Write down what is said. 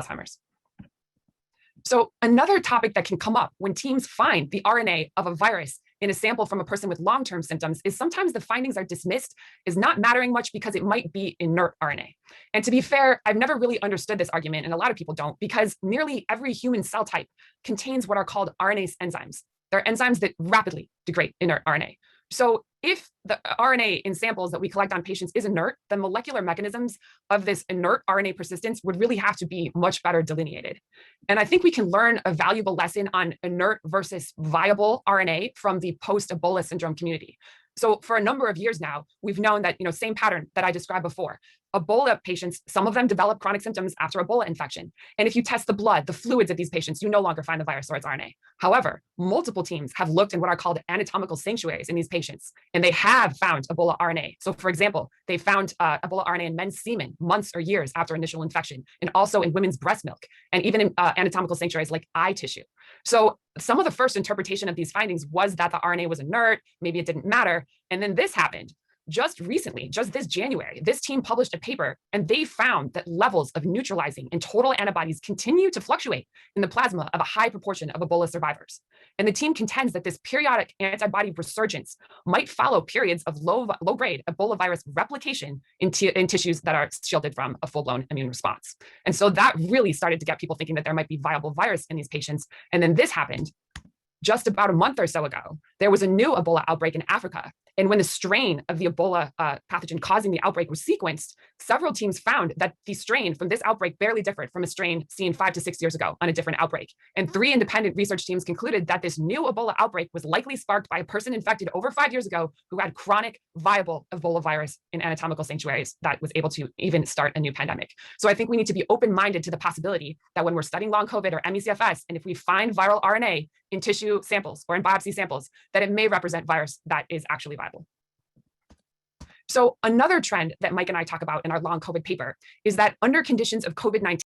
Alzheimer's. So another topic that can come up when teams find the RNA of a virus in a sample from a person with long-term symptoms is sometimes the findings are dismissed as not mattering much because it might be inert RNA. And to be fair, I've never really understood this argument, and a lot of people don't, because nearly every human cell type contains what are called RNase enzymes. They're enzymes that rapidly degrade inert RNA. So if the RNA in samples that we collect on patients is inert, the molecular mechanisms of this inert RNA persistence would really have to be much better delineated. And I think we can learn a valuable lesson on inert versus viable RNA from the post-Ebola syndrome community. So for a number of years now, we've known that, same pattern that I described before. Ebola patients, some of them develop chronic symptoms after Ebola infection. And if you test the blood, the fluids of these patients, you no longer find the virus or its RNA. However, multiple teams have looked in what are called anatomical sanctuaries in these patients, and they have found Ebola RNA. So for example, they found Ebola RNA in men's semen months or years after initial infection, and also in women's breast milk, and even in anatomical sanctuaries like eye tissue. So some of the first interpretation of these findings was that the RNA was inert, maybe it didn't matter. And then this happened. Just recently, just this January, this team published a paper and they found that levels of neutralizing and total antibodies continue to fluctuate in the plasma of a high proportion of Ebola survivors. And the team contends that this periodic antibody resurgence might follow periods of low-grade Ebola virus replication in tissues that are shielded from a full-blown immune response. And so that really started to get people thinking that there might be viable virus in these patients. And then this happened. Just about a month or so ago, there was a new Ebola outbreak in Africa. And when the strain of the Ebola pathogen causing the outbreak was sequenced, several teams found that the strain from this outbreak barely differed from a strain seen 5 to 6 years ago on a different outbreak. And 3 independent research teams concluded that this new Ebola outbreak was likely sparked by a person infected over 5 years ago who had chronic, viable Ebola virus in anatomical sanctuaries that was able to even start a new pandemic. So I think we need to be open-minded to the possibility that when we're studying long COVID or ME/CFS, and if we find viral RNA in tissue samples or in biopsy samples, that it may represent virus that is actually viable. So another trend that Mike and I talk about in our long COVID paper is that under conditions of COVID-19,